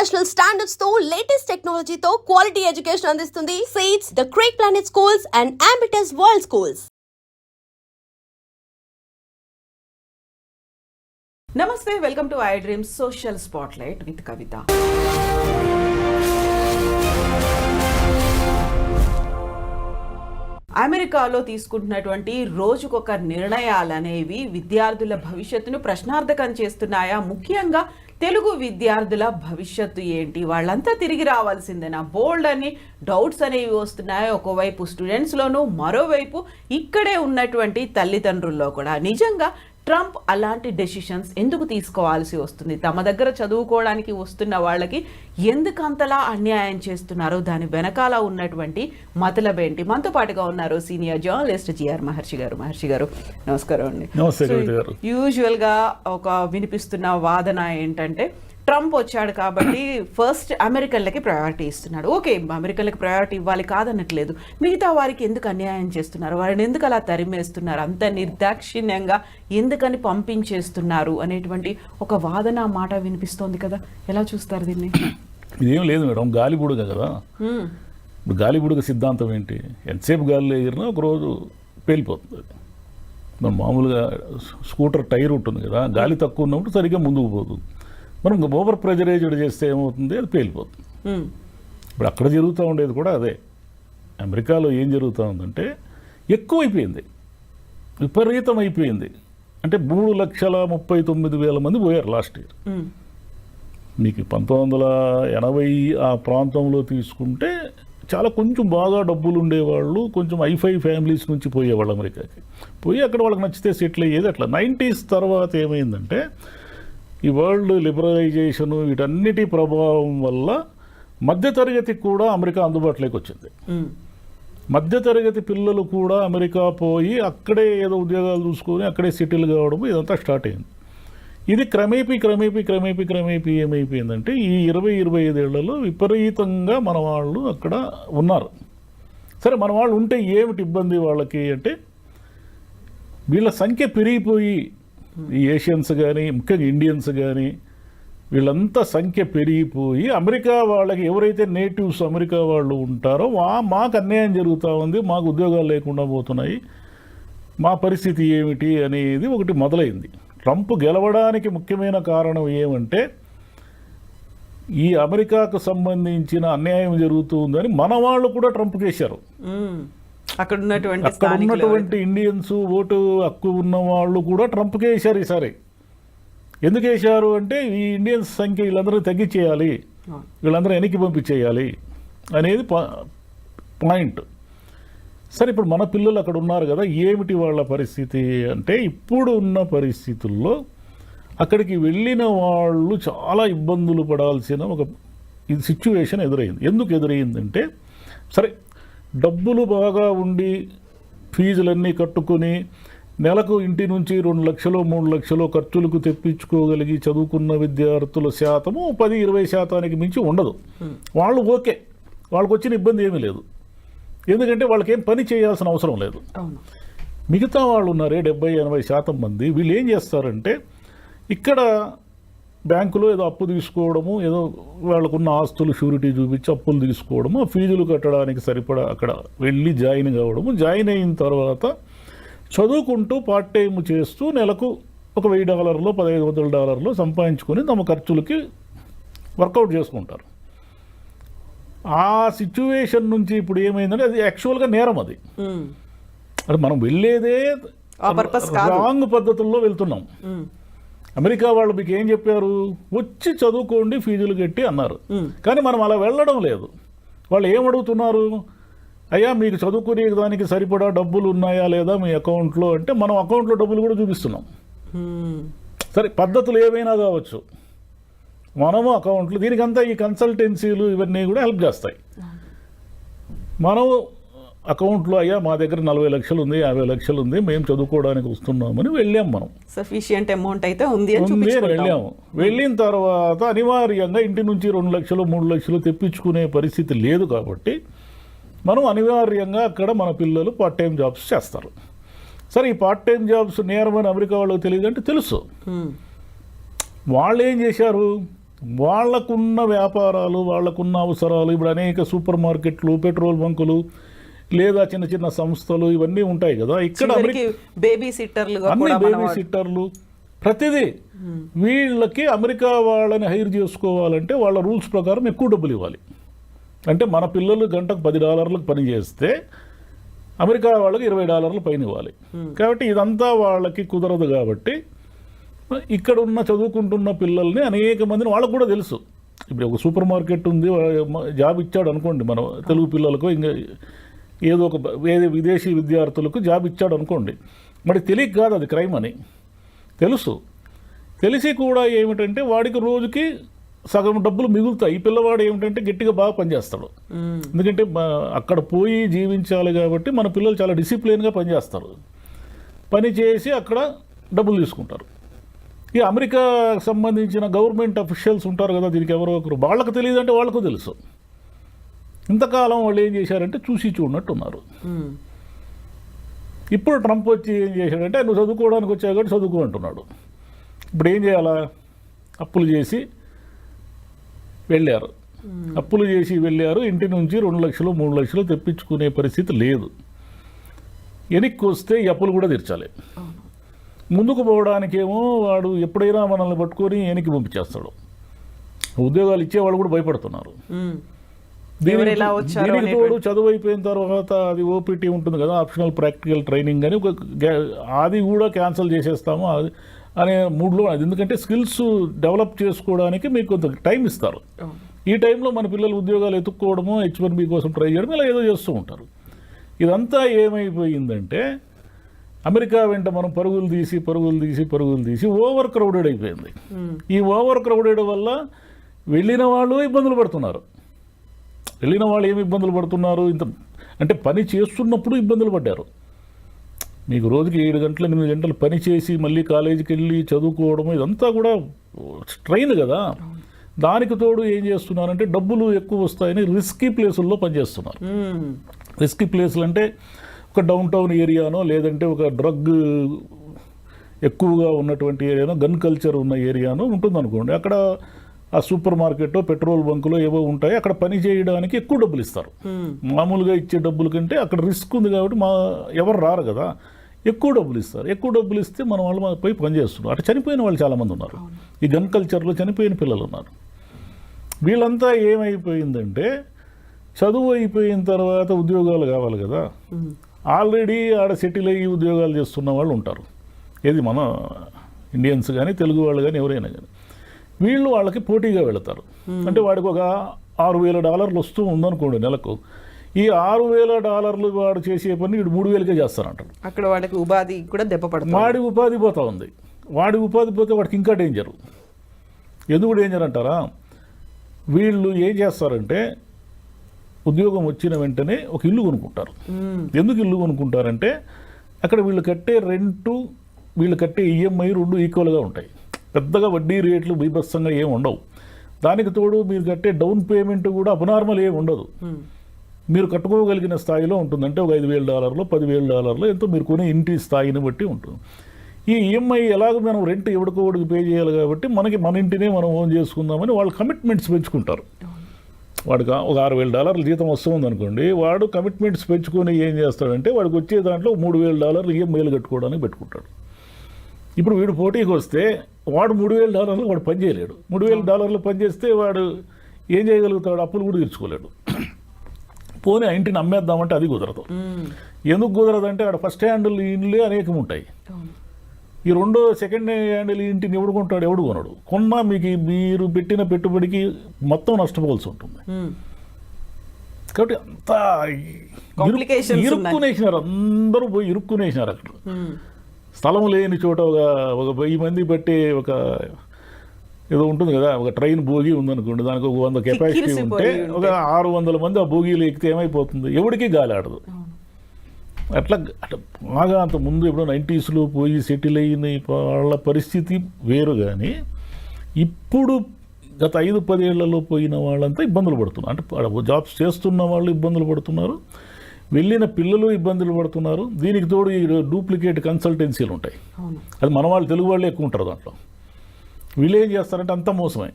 International standards తో latest టెక్నాలజీతో quality education అందిస్తుంది సీట్స్ ద క్రేక్ planet schools and Ambitus world schools. నమస్తే, welcome to I dream social spotlight with Kavitha. అమెరికాలో తీసుకుంటున్నటువంటి రోజుకొక నిర్ణయాలు అనేవి విద్యార్థుల భవిష్యత్తును ప్రశ్నార్థకం చేస్తున్నాయా? ముఖ్యంగా తెలుగు విద్యార్థుల భవిష్యత్తు ఏంటి? వాళ్ళంతా తిరిగి రావాల్సిందేనా? బోల్డ్ అని డౌట్స్ అనేవి వస్తున్నాయి ఒకవైపు స్టూడెంట్స్లోనూ, మరోవైపు ఇక్కడే ఉన్నటువంటి తల్లిదండ్రుల్లో కూడా. నిజంగా ట్రంప్ అలాంటి డెసిషన్స్ ఎందుకు తీసుకోవాల్సి వస్తుంది? తమ దగ్గర చదువుకోవడానికి వస్తున్న వాళ్ళకి ఎందుకు అంతలా అన్యాయం చేస్తున్నారో, దాని వెనకాల ఉన్నటువంటి మతలబేంటి? మనతో పాటుగా ఉన్నారు సీనియర్ జర్నలిస్ట్ జిఆర్ మహర్షి గారు. మహర్షి గారు నమస్కారం అండి. యూజువల్గా ఒక వినిపిస్తున్న వాదన ఏంటంటే, ట్రంప్ వచ్చాడు కాబట్టి ఫస్ట్ అమెరికన్లకి ప్రయారిటీ ఇస్తున్నాడు. ఓకే, అమెరికన్లకి ప్రయారిటీ ఇవ్వాలి, కాదనట్లేదు. మిగతా వారికి ఎందుకు అన్యాయం చేస్తున్నారు? వారిని ఎందుకు అలా తరిమేస్తున్నారు? అంత నిర్దాక్షిణ్యంగా ఎందుకని పంపించేస్తున్నారు అనేటువంటి ఒక వాదన మాట వినిపిస్తోంది కదా. ఎలా చూస్తారు దీన్ని? ఇదేం లేదు మేడం, గాలిబుడగ కదా. ఇప్పుడు గాలిబుడగ సిద్ధాంతం ఏంటి? ఎంతసేపు గాలిలో ఎగిరినా ఒకరోజు పేలిపోతుంది. మనం మామూలుగా స్కూటర్ టైర్ ఉంటుంది కదా, గాలి తక్కువ ఉన్నప్పుడు సరిగ్గా ముందుకు పోతుంది. మనం ఓవర్ ప్రెజరైజ్డ్ చేస్తే ఏమవుతుంది? అది పేలిపోతుంది. ఇప్పుడు అక్కడ జరుగుతూ ఉండేది కూడా అదే. అమెరికాలో ఏం జరుగుతూ ఉందంటే, ఎక్కువైపోయింది, విపరీతం అయిపోయింది. అంటే 3,39,000 మంది పోయారు లాస్ట్ ఇయర్. మీకు 1980 ఆ ప్రాంతంలో తీసుకుంటే చాలా కొంచెం బాగా డబ్బులు ఉండేవాళ్ళు, కొంచెం ఐఫై ఫ్యామిలీస్ నుంచి పోయేవాళ్ళు అమెరికాకి. పోయి అక్కడ వాళ్ళకి నచ్చితే సెటిల్ అయ్యేది. అట్లా 90s తర్వాత ఏమైందంటే, ఈ వరల్డ్ లిబరలైజేషను వీటన్నిటి ప్రభావం వల్ల మధ్యతరగతికి కూడా అమెరికా అందుబాటులోకి వచ్చింది. మధ్యతరగతి పిల్లలు కూడా అమెరికా పోయి అక్కడే ఏదో ఉద్యోగాలు చూసుకొని అక్కడే సెటిల్ కావడం ఇదంతా స్టార్ట్ అయింది. ఇది క్రమేపీ ఏమైపోయిందంటే, ఈ 20-25 ఏళ్లలో విపరీతంగా మన వాళ్ళు అక్కడ ఉన్నారు. సరే, మన వాళ్ళు ఉంటే ఏమిటి ఇబ్బంది వాళ్ళకి అంటే, వీళ్ళ సంఖ్య పెరిగిపోయి, ఈ ఏషియన్స్ కానీ ముఖ్యంగా ఇండియన్స్ కానీ వీళ్ళంతా సంఖ్య పెరిగిపోయి అమెరికా వాళ్ళకి ఎవరైతే నేటివ్స్ అమెరికా వాళ్ళు ఉంటారో మాకు అన్యాయం జరుగుతూ ఉంది, మాకు ఉద్యోగాలు లేకుండా పోతున్నాయి, మా పరిస్థితి ఏమిటి అనేది ఒకటి మొదలైంది. ట్రంప్ గెలవడానికి ముఖ్యమైన కారణం ఏమంటే, ఈ అమెరికాకు సంబంధించిన అన్యాయం జరుగుతుందని మన వాళ్ళు కూడా ట్రంప్ చేశారు. అక్కడ ఉన్నటువంటి ఇండియన్స్, ఓటు హక్కు ఉన్న వాళ్ళు కూడా ట్రంప్కే వేశారు ఈసారి. ఎందుకు వేశారు అంటే, ఈ ఇండియన్స్ సంఖ్య వీళ్ళందరూ తగ్గించేయాలి, వీళ్ళందరూ వెనక్కి పంపించేయాలి అనేది పాయింట్. సరే, ఇప్పుడు మన పిల్లలు అక్కడ ఉన్నారు కదా, ఏమిటి వాళ్ళ పరిస్థితి అంటే, ఇప్పుడు ఉన్న పరిస్థితుల్లో అక్కడికి వెళ్ళిన వాళ్ళు చాలా ఇబ్బందులు పడాల్సిన ఒక సిచ్యువేషన్ ఎదురైంది. ఎందుకు ఎదురైందంటే, సరే డబ్బులు బాగా ఉండి ఫీజులన్నీ కట్టుకొని నెలకు ఇంటి నుంచి 2 లక్షలు 3 లక్షలు ఖర్చులకు తెప్పించుకోగలిగి చదువుకున్న విద్యార్థుల శాతము 10-20% మించి ఉండదు. వాళ్ళు ఓకే, వాళ్ళకు వచ్చిన ఇబ్బంది ఏమీ లేదు, ఎందుకంటే వాళ్ళకి ఏం పని చేయాల్సిన అవసరం లేదు. మిగతా వాళ్ళు ఉన్నారే 70-80% మంది, వీళ్ళు ఏం చేస్తారంటే, ఇక్కడ బ్యాంకులో ఏదో అప్పు తీసుకోవడము, ఏదో వాళ్ళకున్న ఆస్తులు షూరిటీ చూపించి అప్పులు తీసుకోవడము, ఫీజులు కట్టడానికి సరిపడా అక్కడ వెళ్ళి జాయిన్ కావడము, జాయిన్ అయిన తర్వాత చదువుకుంటూ పార్ట్ టైం చేస్తూ నెలకు ఒక $1,000 $1,500 సంపాదించుకొని తమ ఖర్చులకి వర్కౌట్ చేసుకుంటారు. ఆ సిచ్యువేషన్ నుంచి ఇప్పుడు ఏమైందంటే, అది యాక్చువల్గా నేరం. అది మనం వెళ్ళేదే రాంగ్ పద్ధతుల్లో వెళ్తున్నాం. అమెరికా వాళ్ళు మీకు ఏం చెప్పారు? వచ్చి చదువుకోండి, ఫీజులు కట్టి అన్నారు. కానీ మనం అలా వెళ్ళడం లేదు. వాళ్ళు ఏమడుగుతున్నారు? అయ్యా, మీకు చదువుకునే దానికి సరిపడా డబ్బులు ఉన్నాయా లేదా మీ అకౌంట్లో అంటే, మనం అకౌంట్లో డబ్బులు కూడా చూపిస్తున్నాం. సరే, పద్ధతులు ఏమైనా కావచ్చు, మనము అకౌంట్లు, దీనికంతా ఈ కన్సల్టెన్సీలు ఇవన్నీ కూడా హెల్ప్ చేస్తాయి. మనం అకౌంట్లో, అయ్యా మా దగ్గర 40 లక్షలు ఉంది, 50 లక్షలు ఉంది, మేము చదువుకోవడానికి వస్తున్నామని వెళ్ళాం. మనం సఫిషియంట్ అమౌంట్ అయితే ఉంది వెళ్ళాము. వెళ్ళిన తర్వాత అనివార్యంగా ఇంటి నుంచి 2 లక్షలు 3 లక్షలు తెప్పించుకునే పరిస్థితి లేదు కాబట్టి మనం అనివార్యంగా అక్కడ మన పిల్లలు పార్ట్ టైం జాబ్స్ చేస్తారు. సరే, ఈ పార్ట్ టైం జాబ్స్ నేరమని అమెరికా వాళ్ళకి తెలియదు అంటే తెలుసు. వాళ్ళు ఏం చేశారు? వాళ్ళకున్న వ్యాపారాలు, వాళ్ళకున్న అవసరాలు, ఇప్పుడు అనేక సూపర్ మార్కెట్లు, పెట్రోల్ బంకులు, లేదా చిన్న చిన్న సంస్థలు ఇవన్నీ ఉంటాయి కదా. ఇక్కడ బేబీ సిట్టర్లు, అన్ని బేబీ సిట్టర్లు, ప్రతిదీ వీళ్ళకి అమెరికా వాళ్ళని హైర్ చేసుకోవాలంటే వాళ్ళ రూల్స్ ప్రకారం ఎక్కువ డబ్బులు ఇవ్వాలి. అంటే మన పిల్లలు గంటకు $10 పని చేస్తే అమెరికా వాళ్ళకి $20 పైన ఇవ్వాలి. కాబట్టి ఇదంతా వాళ్ళకి కుదరదు. కాబట్టి ఇక్కడ ఉన్న చదువుకుంటున్న పిల్లల్ని అనేక మందిని వాళ్ళకు కూడా తెలుసు. ఇప్పుడు ఒక సూపర్ మార్కెట్ ఉంది, జాబ్ ఇచ్చాడు అనుకోండి, మన తెలుగు పిల్లలకు ఇంకా ఏదో ఒక విదేశీ విద్యార్థులకు జాబ్ ఇచ్చాడు అనుకోండి, మరి తెలియక కాదు అది క్రైమ్ అని తెలుసు. తెలిసి కూడా ఏమిటంటే వాడికి రోజుకి సగం డబ్బులు మిగులుతాయి. ఈ పిల్లవాడు ఏమిటంటే గట్టిగా బాగా పనిచేస్తాడు. ఎందుకంటే అక్కడ పోయి జీవించాలి కాబట్టి మన పిల్లలు చాలా డిసిప్లిన్గా పనిచేస్తారు. పని చేసి అక్కడ డబ్బులు తీసుకుంటారు. ఈ అమెరికా సంబంధించిన గవర్నమెంట్ అఫీషియల్స్ ఉంటారు కదా, దీనికి ఎవరో ఒకరు, వాళ్ళకు తెలియదు అంటే వాళ్ళకు తెలుసు. ఇంతకాలం వాళ్ళు ఏం చేశారంటే చూసి చూడనట్టు ఉన్నారు. ఇప్పుడు ట్రంప్ వచ్చి ఏం చేశాడంటే నువ్వు చదువుకోవడానికి వచ్చావు కాబట్టి చదువుకో అంటున్నాడు. ఇప్పుడు ఏం చేయాలా? అప్పులు చేసి వెళ్ళారు. అప్పులు చేసి వెళ్ళారు. ఇంటి నుంచి 2 లక్షలు 3 లక్షలు తెప్పించుకునే పరిస్థితి లేదు. వెనక్కి వస్తే ఈ అప్పులు కూడా తీర్చాలి. ముందుకు పోవడానికేమో వాడు ఎప్పుడైనా మనల్ని పట్టుకొని వెనక్కి పంపించేస్తాడు. ఉద్యోగాలు ఇచ్చేవాళ్ళు కూడా భయపడుతున్నారు. దీనికి తోడు చదువు అయిపోయిన తర్వాత అది ఓపీటీ ఉంటుంది కదా, ఆప్షనల్ ప్రాక్టికల్ ట్రైనింగ్ అని, అది కూడా క్యాన్సిల్ చేసేస్తాము అనే మూడ్లో. అది ఎందుకంటే స్కిల్స్ డెవలప్ చేసుకోవడానికి మీకు కొంత టైం ఇస్తారు. ఈ టైంలో మన పిల్లలు ఉద్యోగాలు ఎత్తుక్కోవడము, H1B కోసం ట్రై చేయడం, ఇలా ఏదో చేస్తూ ఉంటారు. ఇదంతా ఏమైపోయిందంటే అమెరికా వెంట మనం పరుగులు తీసి ఓవర్ క్రౌడెడ్ అయిపోయింది. ఈ ఓవర్ క్రౌడెడ్ వల్ల వెళ్ళిన వాళ్ళు ఇబ్బందులు పడుతున్నారు. వెళ్ళిన వాళ్ళు ఏమి ఇబ్బందులు పడుతున్నారు? అంటే పని చేస్తున్నప్పుడు ఇబ్బందులు పడ్డారు. మీకు రోజుకి 7 గంటలు 8 గంటలు పని చేసి మళ్ళీ కాలేజీకి వెళ్ళి చదువుకోవడం, ఇదంతా కూడా స్ట్రెయిన్ కదా. దానికి తోడు ఏం చేస్తున్నారంటే డబ్బులు ఎక్కువ వస్తాయని రిస్కీ ప్లేసుల్లో పనిచేస్తున్నారు. రిస్కీ ప్లేసులు అంటే ఒక డౌన్ టౌన్ ఏరియానో, లేదంటే ఒక డ్రగ్ ఎక్కువగా ఉన్నటువంటి ఏరియానో, గన్ కల్చర్ ఉన్న ఏరియానో ఉంటుందనుకోండి. అక్కడ ఆ సూపర్ మార్కెట్, పెట్రోల్ బంకులో ఏవో ఉంటాయి, అక్కడ పని చేయడానికి ఎక్కువ డబ్బులు ఇస్తారు. మామూలుగా ఇచ్చే డబ్బుల కంటే అక్కడ రిస్క్ ఉంది కాబట్టి ఎవరు రారు కదా, ఎక్కువ డబ్బులు ఇస్తారు. ఎక్కువ డబ్బులు ఇస్తే మన వాళ్ళు పోయి పని చేస్తున్నారు. అటు చనిపోయిన వాళ్ళు చాలామంది ఉన్నారు. ఈ గన్ కల్చర్లో చనిపోయిన పిల్లలు ఉన్నారు. వీళ్ళంతా ఏమైపోయిందంటే చదువు అయిపోయిన తర్వాత ఉద్యోగాలు కావాలి కదా, ఆల్రెడీ ఆడ సెటిల్ అయ్యి ఉద్యోగాలు చేస్తున్న వాళ్ళు ఉంటారు. ఏది మన ఇండియన్స్ కానీ తెలుగు వాళ్ళు కానీ ఎవరైనా కానీ, వీళ్ళు వాళ్ళకి పోటీగా వెళతారు. అంటే వాడికి ఒక $6,000 వస్తూ ఉందనుకోండి నెలకు. ఈ $6,000 వాడు చేసే పని వీడు 3,000కే చేస్తారంటారు. అక్కడ వాడికి ఉపాధి కూడా దెబ్బపడుతుంది. వాడి ఉపాధి పోతా ఉంది. వాడి ఉపాధి పోతే వాడికి ఇంకా డేంజరు. ఎందుకు డేంజర్ అంటారా? వీళ్ళు ఏం చేస్తారంటే ఉద్యోగం వచ్చిన వెంటనే ఒక ఇల్లు కొనుక్కుంటారు. ఎందుకు ఇల్లు కొనుక్కుంటారంటే అక్కడ వీళ్ళు కట్టే రెంటు, వీళ్ళు కట్టే EMI 2 ఈక్వల్గా ఉంటాయి. పెద్దగా వడ్డీ రేట్లు బీభత్సంగా ఏమి ఉండవు. దానికి తోడు మీరు కట్టే డౌన్ పేమెంట్ కూడా అబ్నార్మల్ ఏమి ఉండదు. మీరు కట్టుకోగలిగిన స్థాయిలో ఉంటుంది. అంటే ఒక $5,000 $10,000 ఎంతో మీరు కొనే ఇంటి స్థాయిని బట్టి ఉంటుంది. ఈ EMI ఎలాగో మనం రెంట్ ఎవడికోడికి పే చేయాలి కాబట్టి మన ఇంటినే మనం ఓన్ చేసుకుందామని వాళ్ళు కమిట్మెంట్స్ పెంచుకుంటారు. వాడికి ఒక $6,000 జీతం వస్తుంది అనుకోండి, వాడు కమిట్మెంట్స్ పెంచుకొని ఏం చేస్తాడంటే వాడికి వచ్చే దాంట్లో $3,000 EMIలు కట్టుకోవడానికి పెట్టుకుంటాడు. ఇప్పుడు వీడు పోటీకి వస్తే వాడు $3,000 వాడు పని చేయలేడు. $3,000 పని చేస్తే వాడు ఏం చేయగలుగుతాడు? అప్పులు కూడా తీర్చుకోలేడు. పోనీ ఆ ఇంటిని అమ్మేద్దామంటే అది కుదరదు. ఎందుకు కుదరదంటే ఆడ ఫస్ట్ హ్యాండిల్ ఇండ్లే అనేకం ఉంటాయి. ఈ సెకండ్ హ్యాండిల్ ఇంటిని ఎవడు కొంటాడు? ఎవడు కొనడు. కొన్నా మీరు పెట్టిన పెట్టుబడికి మొత్తం నష్టపోవాల్సి ఉంటుంది. కాబట్టి అంతా ఇరుక్కునేసినారు. అందరూ పోయి ఇరుక్కునేసినారు. అక్కడ స్థలం లేని చోట ఒక 1000 మంది బట్టే ఒక ఏదో ఉంటుంది కదా, ఒక ట్రైన్ బోగి ఉందనుకోండి, దానికి ఒక 100 కెపాసిటీ ఉంటే ఒక 600 మంది ఆ బోగీలు ఎక్కితే ఏమైపోతుంది? ఎవడికి గాలి ఆడదు. అట్లా బాగా అంత ముందు ఎప్పుడో 90sలో పోయి సెటిల్ అయిన వాళ్ళ పరిస్థితి వేరు. కానీ ఇప్పుడు గత 5-10 ఏళ్లలో పోయిన వాళ్ళంతా ఇబ్బందులు పడుతున్నారు. అంటే జాబ్స్ చేస్తున్న వాళ్ళు ఇబ్బందులు పడుతున్నారు, వెళ్ళిన పిల్లలు ఇబ్బందులు పడుతున్నారు. దీనికి తోడు ఈ డూప్లికేట్ కన్సల్టెన్సీలు ఉంటాయి. అది మన వాళ్ళు తెలుగు వాళ్ళే ఎక్కువ ఉంటారు దాంట్లో. వీళ్ళు ఏం చేస్తారంటే అంత మోసమే.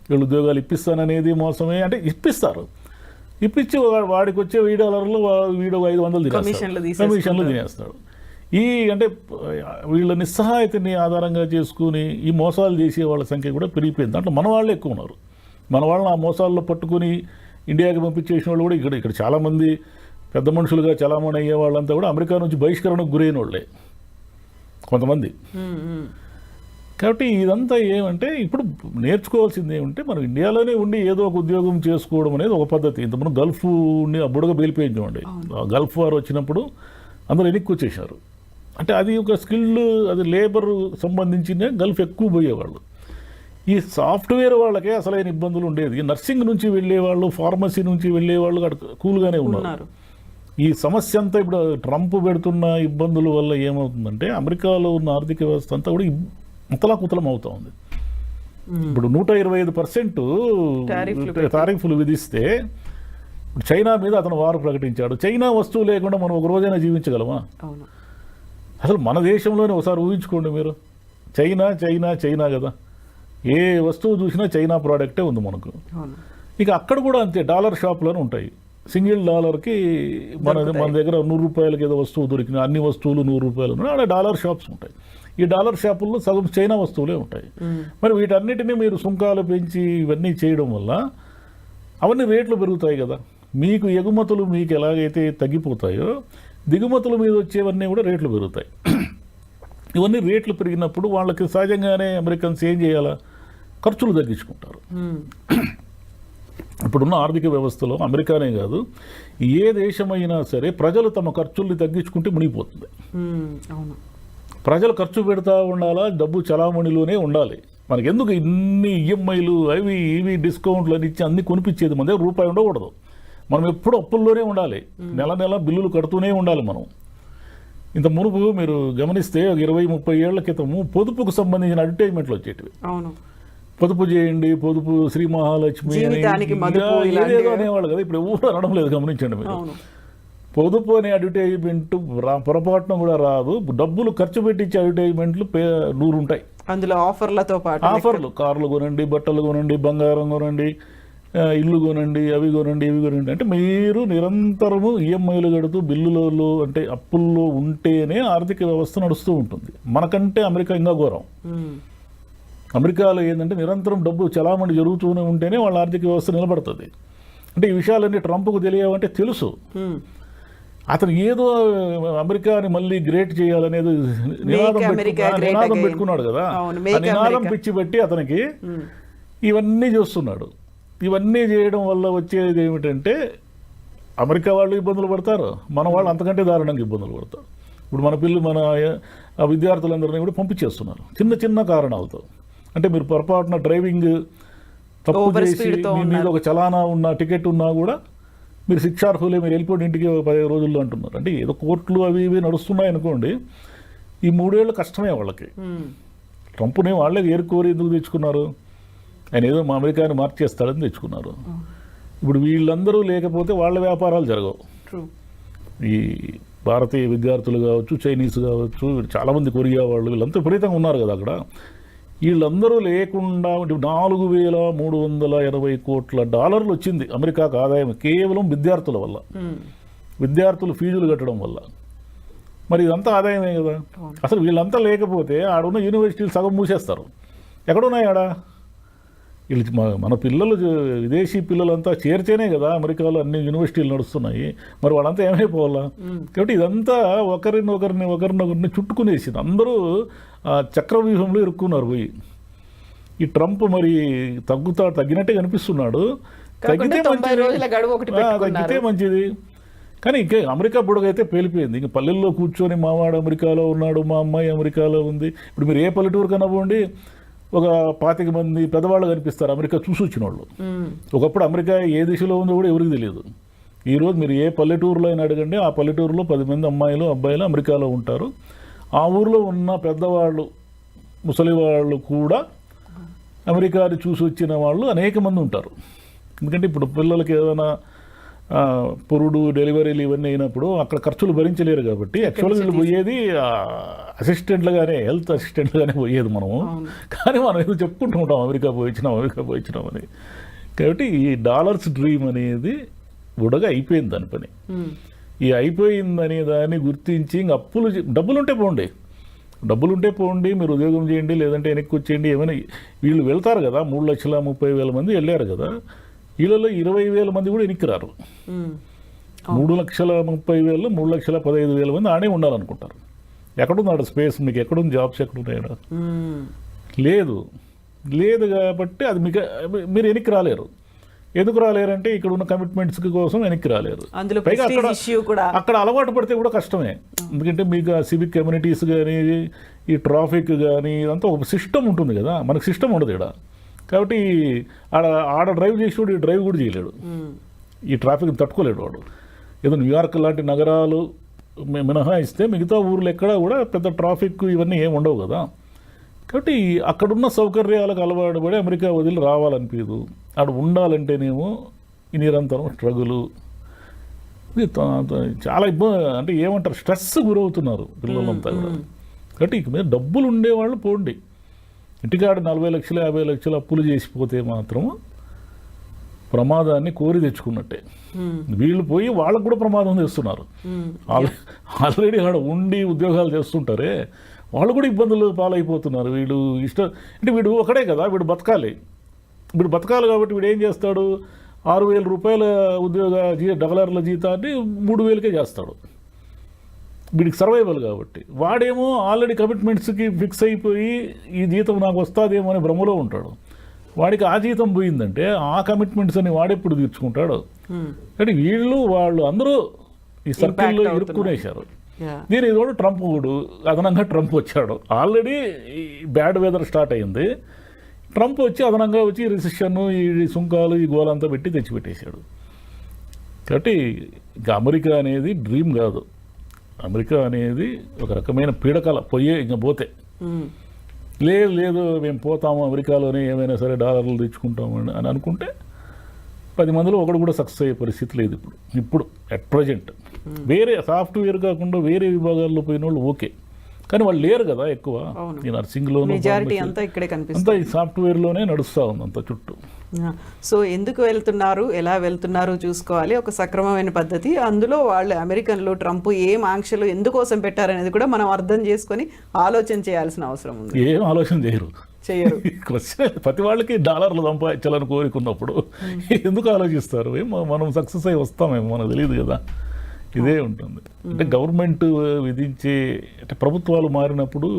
వీళ్ళు ఉద్యోగాలు ఇప్పిస్తాననేది మోసమే, అంటే ఇప్పిస్తారు, ఇప్పించి వాడికి వచ్చే $1000 వీడు 500 కమిషన్లు తినేస్తాడు. అంటే వీళ్ళ నిస్సహాయతని ఆధారంగా చేసుకుని ఈ మోసాలు చేసే వాళ్ళ సంఖ్య కూడా పెరిగిపోయింది. దాంట్లో మన వాళ్ళే ఎక్కువ ఉన్నారు. మన వాళ్ళని ఆ మోసాల్లో పట్టుకుని ఇండియాకి పంపించేసిన వాళ్ళు కూడా ఇక్కడ చాలామంది పెద్ద మనుషులుగా చలామణి అయ్యే వాళ్ళంతా కూడా అమెరికా నుంచి బహిష్కరణకు గురైన వాళ్ళే కొంతమంది. కాబట్టి ఇదంతా ఏమంటే ఇప్పుడు నేర్చుకోవాల్సింది ఏమంటే మనం ఇండియాలోనే ఉండి ఏదో ఒక ఉద్యోగం చేసుకోవడం అనేది ఒక పద్ధతి. ఇంతకుముందు గల్ఫ్ ఉండి ఆ బుడగ పేలిపోయింది. గల్ఫ్ వారు వచ్చినప్పుడు అందరూ వెనక్కి వచ్చేసారు. అంటే అది ఒక స్కిల్డ్, అది లేబర్ సంబంధించిన గల్ఫ్ ఎక్కువ పోయేవాళ్ళు. ఈ సాఫ్ట్వేర్ వాళ్ళకే అసలైన ఇబ్బందులు ఉండేది. నర్సింగ్ నుంచి వెళ్ళేవాళ్ళు, ఫార్మసీ నుంచి వెళ్ళేవాళ్ళు కూల్గానే ఉన్నారు. ఈ సమస్య అంతా ఇప్పుడు ట్రంప్ పెడుతున్న ఇబ్బందుల వల్ల ఏమవుతుందంటే అమెరికాలో ఉన్న ఆర్థిక వ్యవస్థ అంతా కూడా ముతలాకుతలం అవుతా ఉంది. ఇప్పుడు 125% టారిఫ్లు విధిస్తే చైనా మీద అతను వారు ప్రకటించాడు. చైనా వస్తువు లేకుండా మనం ఒక రోజైనా జీవించగలమా? అసలు మన దేశంలోనే ఒకసారి ఊహించుకోండి మీరు, చైనా కదా, ఏ వస్తువు చూసినా చైనా ప్రోడక్టే ఉంది మనకు. ఇక అక్కడ కూడా అంతే, డాలర్ షాపులను ఉంటాయి. సింగిల్ డాలర్కి మన దగ్గర $100 ఏదో వస్తువు దొరికిన అన్ని వస్తువులు $100 ఉన్నాయి. అక్కడ డాలర్ షాప్స్ ఉంటాయి. ఈ డాలర్ షాపుల్లో సగం చైనా వస్తువులే ఉంటాయి. మరి వీటన్నిటినీ మీరు సుంకాలు పెంచి ఇవన్నీ చేయడం వల్ల అవన్నీ రేట్లు పెరుగుతాయి కదా. మీకు ఎగుమతులు మీకు ఎలాగైతే తగ్గిపోతాయో దిగుమతుల మీద వచ్చేవన్నీ కూడా రేట్లు పెరుగుతాయి. ఇవన్నీ రేట్లు పెరిగినప్పుడు వాళ్ళకి సహజంగానే అమెరికన్స్ ఏం చేయాలా, ఖర్చులు తగ్గించుకుంటారు. ఇప్పుడున్న ఆర్థిక వ్యవస్థలో అమెరికానే కాదు, ఏ దేశమైనా సరే ప్రజలు తమ ఖర్చుల్ని తగ్గించుకుంటే మునిగిపోతుంది. ప్రజలు ఖర్చు పెడతా ఉండాలా, డబ్బు చలామణిలోనే ఉండాలి. మనకి ఎందుకు ఇన్ని ఈఎంఐలు అవి ఇవి డిస్కౌంట్లు అని ఇచ్చి అన్ని కొనిపించేది? మన దగ్గర రూపాయి ఉండకూడదు. మనం ఎప్పుడు అప్పుల్లోనే ఉండాలి, నెల బిల్లులు కడుతూనే ఉండాలి. మనం ఇంత మునుపు మీరు గమనిస్తే 20-30 ఏళ్ల క్రితము పొదుపుకు సంబంధించిన అడ్వర్టైజ్మెంట్లు వచ్చేటివి. పొదుపు చేయండి, పొదుపు శ్రీ మహాలక్ష్మి ఏదేదో అనేవాళ్ళు కదా. ఇప్పుడు ఎవరు అనడం లేదు, గమనించండి మీరు. పొదుపు అనే అడ్వర్టైజ్మెంట్ పొరపాటున కూడా రాదు. డబ్బులు ఖర్చు పెట్టించే అడ్వర్టైజ్మెంట్లు 100 ఉంటాయి. అందులో ఆఫర్లు, కార్లు కొనండి, బట్టలు కొనండి, బంగారం కొనండి, ఇల్లు కొనండి, అవి కొనండి, ఇవి కొనండి. అంటే మీరు నిరంతరము ఈఎంఐలు కడుతూ బిల్లులలో అంటే అప్పుల్లో ఉంటేనే ఆర్థిక వ్యవస్థ నడుస్తూ ఉంటుంది. మనకంటే అమెరికా ఇంకా ఘోరం. అమెరికాలో ఏంటంటే నిరంతరం డబ్బు చలామణి జరుగుతూనే ఉంటేనే వాళ్ళ ఆర్థిక వ్యవస్థ నిలబడుతుంది. అంటే ఈ విషయాలన్నీ ట్రంప్కు తెలియవంటే తెలుసు. అతను ఏదో అమెరికాని మళ్ళీ గ్రేట్ చేయాలనేది నినాదం పెట్టుకున్నాడు కదా. ఆ నినాదం పిచ్చి పెట్టి అతనికి ఇవన్నీ చేస్తున్నాడు. ఇవన్నీ చేయడం వల్ల వచ్చేది ఏమిటంటే అమెరికా వాళ్ళు ఇబ్బందులు పడతారు, మన వాళ్ళు అంతకంటే దారుణంగా ఇబ్బందులు పడతారు. ఇప్పుడు మన విద్యార్థులందరినీ కూడా పంపించేస్తున్నారు చిన్న కారణాలతో. అంటే మీరు పొరపాటున డ్రైవింగ్ తప్పు చేసి మీ మీద ఒక చలానా ఉన్న టికెట్ ఉన్నా కూడా మీరు శిక్షార్హులే, మీరు వెళ్ళిపోయిన ఇంటికి 15 రోజుల్లో అంటున్నారు. అంటే ఏదో కోర్టులు అవి ఇవి నడుస్తున్నాయి అనుకోండి. ఈ 3 ఏళ్ళు కష్టమే వాళ్ళకి. ట్రంప్ని వాళ్ళే ఏరుకోరి ఎందుకు తెచ్చుకున్నారు? ఆయన ఏదో మా అమెరికాని మార్చేస్తాడని తెచ్చుకున్నారు. ఇప్పుడు వీళ్ళందరూ లేకపోతే వాళ్ళ వ్యాపారాలు జరగవు. ఈ భారతీయ విద్యార్థులు కావచ్చు, చైనీస్ కావచ్చు, చాలామంది కొరియా వాళ్ళు, వీళ్ళంతా విపరీతంగా ఉన్నారు కదా అక్కడ. వీళ్ళందరూ లేకుండా $4,380 కోట్ల వచ్చింది అమెరికాకు ఆదాయం కేవలం విద్యార్థుల వల్ల, విద్యార్థులు ఫీజులు కట్టడం వల్ల. మరి ఇదంతా ఆదాయమే కదా. అసలు వీళ్ళంతా లేకపోతే ఆడున్న యూనివర్సిటీలు సగం మూసేస్తారు. ఎక్కడున్నాయి ఆడ? వీళ్ళు మన పిల్లలు, విదేశీ పిల్లలంతా చేరితేనే కదా అమెరికాలో అన్ని యూనివర్సిటీలు నడుస్తున్నాయి. మరి వాళ్ళంతా ఏమైపోవాలా? కాబట్టి ఇదంతా ఒకరినొకరిని చుట్టుకునేసింది. అందరూ చక్రవ్యూహంలో ఇరుక్కున్నారు పోయి. ఈ ట్రంప్ మరి తగ్గినట్టే కనిపిస్తున్నాడు. తగ్గితే మంచిది. కానీ ఇంకే అమెరికా బుడగైతే పేలిపోయింది. ఇంక పల్లెల్లో కూర్చొని మావాడు అమెరికాలో ఉన్నాడు, మా అమ్మాయి అమెరికాలో ఉంది. ఇప్పుడు మీరు ఏ పల్లెటూరు కనవ్వండి, ఒక 25 మంది పెద్దవాళ్ళు కనిపిస్తారు అమెరికా చూసి వచ్చిన వాళ్ళు. ఒకప్పుడు అమెరికా ఏ దిశలో ఉందో కూడా ఎవరికి తెలియదు. ఈరోజు మీరు ఏ పల్లెటూరులో అయినా అడగండి, ఆ పల్లెటూరులో 10 మంది అమ్మాయిలు అబ్బాయిలు అమెరికాలో ఉంటారు. ఆ ఊరిలో ఉన్న పెద్దవాళ్ళు, ముసలి వాళ్ళు కూడా అమెరికాని చూసి వచ్చిన వాళ్ళు అనేక మంది ఉంటారు. ఎందుకంటే ఇప్పుడు పిల్లలకి ఏదైనా పురుడు డెలివరీలు ఇవన్నీ అయినప్పుడు అక్కడ ఖర్చులు భరించలేరు కాబట్టి యాక్చువల్గా వీళ్ళు పోయేది అసిస్టెంట్లుగానే, హెల్త్ అసిస్టెంట్లుగానే పోయేది మనము. కానీ మనం ఏదో చెప్పుకుంటూ ఉంటాం అమెరికా పోయించినాం అని. కాబట్టి ఈ డాలర్స్ డ్రీమ్ అనేది బుడగా అయిపోయింది దాని పని. ఈ అయిపోయిందనే దాన్ని గుర్తించి ఇంక డబ్బులుంటే పోండి, మీరు ఉద్యోగం చేయండి, లేదంటే వెనక్కి వచ్చేయండి, ఏమైనా. వీళ్ళు వెళ్తారు కదా, 3,30,000 మంది వెళ్ళారు కదా, వీళ్ళలో 20,000 మంది కూడా వెనక్కి రారు. 3,30,000, 3,15,000 మంది ఆడే ఉండాలనుకుంటారు. ఎక్కడున్నాడు స్పేస్? మీకు ఎక్కడుంది జాబ్స్? ఎక్కడున్నాయో లేదు కాబట్టి అది మీరు వెనక్కి రాలేరు. ఎందుకు రాలేరంటే ఇక్కడ ఉన్న కమిట్మెంట్స్ కోసం వెనక్కి రాలేరు. పైగా అక్కడ అలవాటు పడితే కూడా కష్టమే. ఎందుకంటే మీకు ఆ సివిక్ కమ్యూనిటీస్ కానీ, ఈ ట్రాఫిక్ కానీ, ఇదంతా ఒక సిస్టమ్ ఉంటుంది కదా, మనకు సిస్టమ్ ఉండదు ఇక్కడ. కాబట్టి ఆడ డ్రైవ్ చేసేవాడు ఈ డ్రైవ్ కూడా చేయలేడు, ఈ ట్రాఫిక్ తట్టుకోలేడు వాడు. ఏదో న్యూయార్క్ లాంటి నగరాలు మినహాయిస్తే మిగతా ఊర్లు ఎక్కడా కూడా పెద్ద ట్రాఫిక్ ఇవన్నీ ఏమి ఉండవు కదా. కాబట్టి అక్కడున్న సౌకర్యాలకు అలవాటు పడి అమెరికా వదిలి రావాలనిపించదు. అక్కడ ఉండాలంటేనేమో ఈ నిరంతరం స్ట్రగులు, చాలా ఇబ్బంది. అంటే ఏమంటారు, స్ట్రెస్ గురవుతున్నారు పిల్లలంతా కూడా. కాబట్టి ఇక మీద డబ్బులు ఉండేవాళ్ళు పోండి. ఇంటికాడ 40 లక్షలు 50 లక్షలు అప్పులు చేసిపోతే మాత్రము ప్రమాదాన్ని కోరి తెచ్చుకున్నట్టే. వీళ్ళు పోయి వాళ్ళకు కూడా ప్రమాదం చేస్తున్నారు. ఆల్రెడీ ఆడ ఉండి ఉద్యోగాలు చేస్తుంటారే వాళ్ళు కూడా ఇబ్బందులు పాలైపోతున్నారు. అంటే వీడు ఒకడే కదా, వీడు బతకాలి కాబట్టి వీడు ఏం చేస్తాడు, 6,000 రూపాయల డాలర్ల జీతాన్ని 3,000కే చేస్తాడు. వీడికి సర్వైవల్ కాబట్టి. వాడేమో ఆల్రెడీ కమిట్మెంట్స్కి ఫిక్స్ అయిపోయి ఈ జీతం నాకు వస్తుందేమో అనే భ్రమలో ఉంటాడు. వాడికి ఆ జీతం పోయిందంటే ఆ కమిట్మెంట్స్ అని వాడెప్పుడు తీర్చుకుంటాడు. అంటే వాళ్ళు అందరూ ఈ సర్కిల్లో ఇరుక్కునేశారు. దీని తోడు అదనంగా ట్రంప్ వచ్చాడు. ఆల్రెడీ బ్యాడ్ వెదర్ స్టార్ట్ అయింది. ట్రంప్ అదనంగా వచ్చి రిసెషన్, ఈ సుంకాలు, ఈ గోలంతా పెట్టి తెచ్చిపెట్టేశాడు. కాబట్టి ఇక అమెరికా అనేది డ్రీమ్ కాదు. అమెరికా అనేది ఒక రకమైన పీడకల ఇంకా పోతే లేదు మేము పోతాము అమెరికాలోనే ఏమైనా సరే డాలర్లు తెచ్చుకుంటాము అని అనుకుంటే 10 మందిలో ఒకడు కూడా సక్సెస్ అయ్యే పరిస్థితి లేదు ఇప్పుడు అట్ ప్రజెంట్. వేరే సాఫ్ట్వేర్ కాకుండా వేరే విభాగాల్లో పోయిన వాళ్ళు ఓకే, కానీ వాళ్ళు లేరు కదా ఎక్కువ. ఈ నర్సింగ్లోనూ అంతా ఈ సాఫ్ట్వేర్లోనే నడుస్తూ ఉంది అంత చుట్టూ. సో ఎందుకు ఎలా వెళ్తున్నారు చూసుకోవాలి, ఒక సక్రమమైన పద్ధతి. అందులో వాళ్ళు అమెరికన్లు ట్రంప్ ఏం ఆంక్షలు ఎందుకోసం పెట్టారనేది కూడా మనం అర్థం చేసుకొని ఆలోచన చేయాల్సిన అవసరం ఉంది. ఏం ఆలోచన చేయరు. ప్రతి వాళ్ళకి డాలర్లు సంపాదించాలని కోరుకున్నప్పుడు ఎందుకు ఆలోచిస్తారు? మనం సక్సెస్ అయ్యి వస్తామేమో మనకు తెలియదు కదా. ఇదే ఉంటుంది. అంటే గవర్నమెంట్ విధించే, అంటే ప్రభుత్వాలు మారినప్పుడు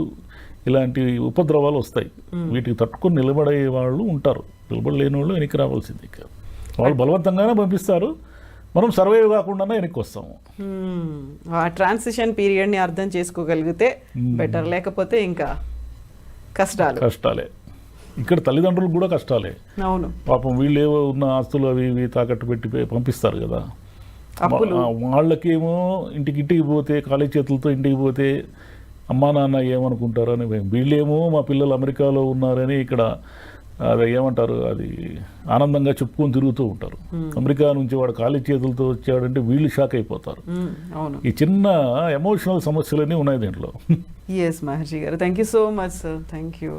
ఇలాంటి ఉపద్రవాలు వస్తాయి. వీటికి తట్టుకొని నిలబడే వాళ్ళు ఉంటారు, నిలబడలేని వాళ్ళు వెనక్కి రావాల్సింది. వాళ్ళు బలవంతంగానే పంపిస్తారు, మనం సర్వైవ్ కాకుండానే వెనక్కి వస్తాము. ఆ ట్రాన్సిషన్ పీరియడ్ని అర్థం చేసుకోగలిగితే బెటర్, లేకపోతే ఇంకా కష్టాలే. ఇక్కడ తల్లిదండ్రులు కూడా కష్టాలే. అవును, పాపం వీళ్ళు ఏవో ఉన్న ఆస్తులు అవి ఇవి తాకట్టు పెట్టి పంపిస్తారు కదా. వాళ్ళకేమో ఇంటికి పోతే ఖాళీ చేతులతో ఇంటికి పోతే అమ్మా నాన్న ఏమనుకుంటారని, వీళ్ళేమో మా పిల్లలు అమెరికాలో ఉన్నారని ఇక్కడ అది ఏమంటారు, అది ఆనందంగా చెప్పుకొని తిరుగుతూ ఉంటారు. అమెరికా నుంచి వాడు ఖాళీ చేతులతో వచ్చాడంటే వీళ్ళు షాక్ అయిపోతారు. ఈ చిన్న ఎమోషనల్ సమస్యలన్నీ ఉన్నాయి దీంట్లో. ఎస్ మహర్షి గారు, thank you so much sir. Thank you.